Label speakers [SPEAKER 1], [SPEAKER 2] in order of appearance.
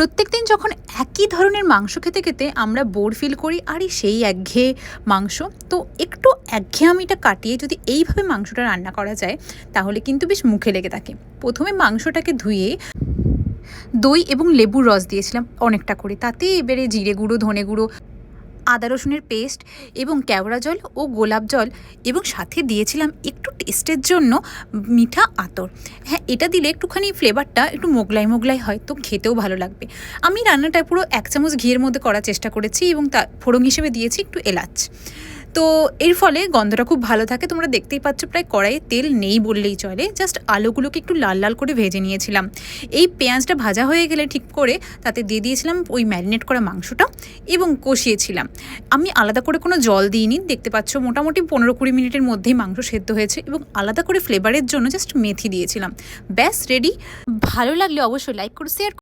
[SPEAKER 1] প্রত্যেকদিন যখন একই ধরনের মাংস খেতে খেতে আমরা বোর ফিল করি, আরে সেই একঘেয়ে মাংস, তো একটু একঘেয়েমিটা কাটিয়ে যদি এইভাবে মাংসটা রান্না করা যায় তাহলে কিন্তু বেশ মুখে লেগে থাকে। প্রথমে মাংসটাকে ধুয়ে দই এবং লেবুর রস দিয়েছিলাম অনেকটা করে, তাতে এবারে জিরে গুঁড়ো, ধনে গুঁড়ো, আদা রসুনের পেস্ট এবং কেওড়া জল ও গোলাপ জল, এবং সাথে দিয়েছিলাম একটু টেস্টের জন্য মিঠা আতর। হ্যাঁ, এটা দিলে একটুখানি ফ্লেভারটা একটু মোগলাই মোগলাই হয়, তো খেতেও ভালো লাগবে। আমি রান্নাটা পুরো 1 চামচ ঘিয়ের মধ্যে করার চেষ্টা করেছি এবং তা ফোড়ন হিসেবে দিয়েছি একটু এলাচ। তো এর ফলে গন্ধটা খুব ভালো থাকে। তোমরা দেখতেই পাচ্ছ প্রায় কড়াইয়ে তেল নেই বললেই চলে, জাস্ট আলুগুলোকে একটু লাল লাল করে ভেজে নিয়েছিলাম। এই পেঁয়াজটা ভাজা হয়ে গেলে ঠিক করে তাতে দিয়ে দিয়েছিলাম ওই ম্যারিনেট করা মাংসটা এবং কষিয়েছিলাম। আমি আলাদা করে কোনো জল দিইনি, দেখতে পাচ্ছ মোটামুটি 15-20 মিনিটের মধ্যেই মাংস সেদ্ধ হয়েছে, এবং আলাদা করে ফ্লেভারের জন্য জাস্ট মেথি দিয়েছিলাম। ব্যাস রেডি। ভালো লাগলে অবশ্যই লাইক করে শেয়ার